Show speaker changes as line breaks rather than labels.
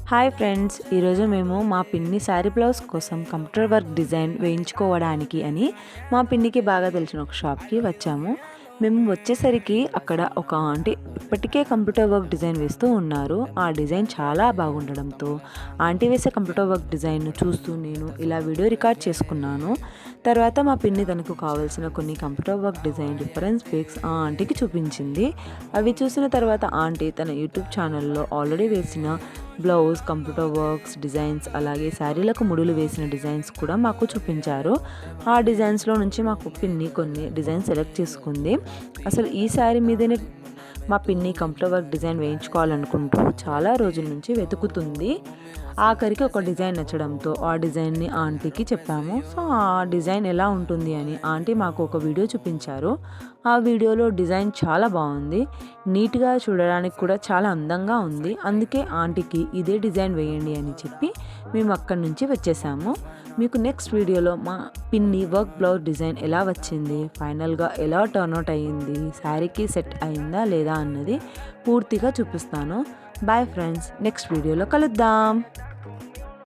Hi friends, ఈరోజు మేము మా పిన్ని శారీ బ్లౌజ్ కోసం కంప్యూటర్ వర్క్ డిజైన్ వేయించుకోవడానికి అని మా పిన్నికి బాగా తెలిసిన ఒక షాప్కి వచ్చాము. మేము వచ్చేసరికి అక్కడ ఒక ఆంటీ ఇప్పటికే కంప్యూటర్ వర్క్ డిజైన్ వేస్తూ ఉన్నారు. ఆ డిజైన్ చాలా బాగుండడంతో ఆంటీ వేసే కంప్యూటర్ వర్క్ డిజైన్ను చూస్తూ నేను ఇలా వీడియో రికార్డ్ చేసుకున్నాను. తర్వాత మా పిన్ని తనకు కావాల్సిన కొన్ని computer work design reference pics ఆ ఆంటీకి చూపించింది. అవి చూసిన తర్వాత ఆంటీ తన యూట్యూబ్ ఛానల్లో ఆల్రెడీ వేసిన బ్లౌజ్ కంప్యూటర్ వర్క్స్ డిజైన్స్, అలాగే శారీలకు ముడులు వేసిన డిజైన్స్ కూడా మాకు చూపించారు. ఆ డిజైన్స్లో నుంచి మాకు పిన్ని కొన్ని డిజైన్స్ సెలెక్ట్ చేసుకుంది. అసలు ఈ శారీ మీదనే మా పిన్ని కంప్యూటర్ వర్క్ డిజైన్ వేయించుకోవాలనుకుంటూ చాలా రోజుల నుంచి వెతుకుతుంది. ఆఖరికి ఒక డిజైన్ నచ్చడంతో ఆ డిజైన్ని ఆంటీకి చెప్పాము. సో ఆ డిజైన్ ఎలా ఉంటుంది అని ఆంటీ మాకు ఒక వీడియో చూపించారు. ఆ వీడియోలో డిజైన్ చాలా బాగుంది, నీట్గా చూడడానికి కూడా చాలా అందంగా ఉంది. అందుకే ఆంటీకి ఇదే డిజైన్ వేయండి అని చెప్పి మేము అక్కడి నుంచి వచ్చేసాము. మీకు నెక్స్ట్ వీడియోలో మా పిన్ని వర్క్ బ్లౌజ్ డిజైన్ ఎలా వచ్చింది, ఫైనల్గా ఎలా టర్న్అవుట్ అయ్యింది, శారీకి సెట్ అయిందా లేదా అన్నది పూర్తిగా చూపిస్తాను. బాయ్ ఫ్రెండ్స్, నెక్స్ట్ వీడియోలో కలుద్దాం.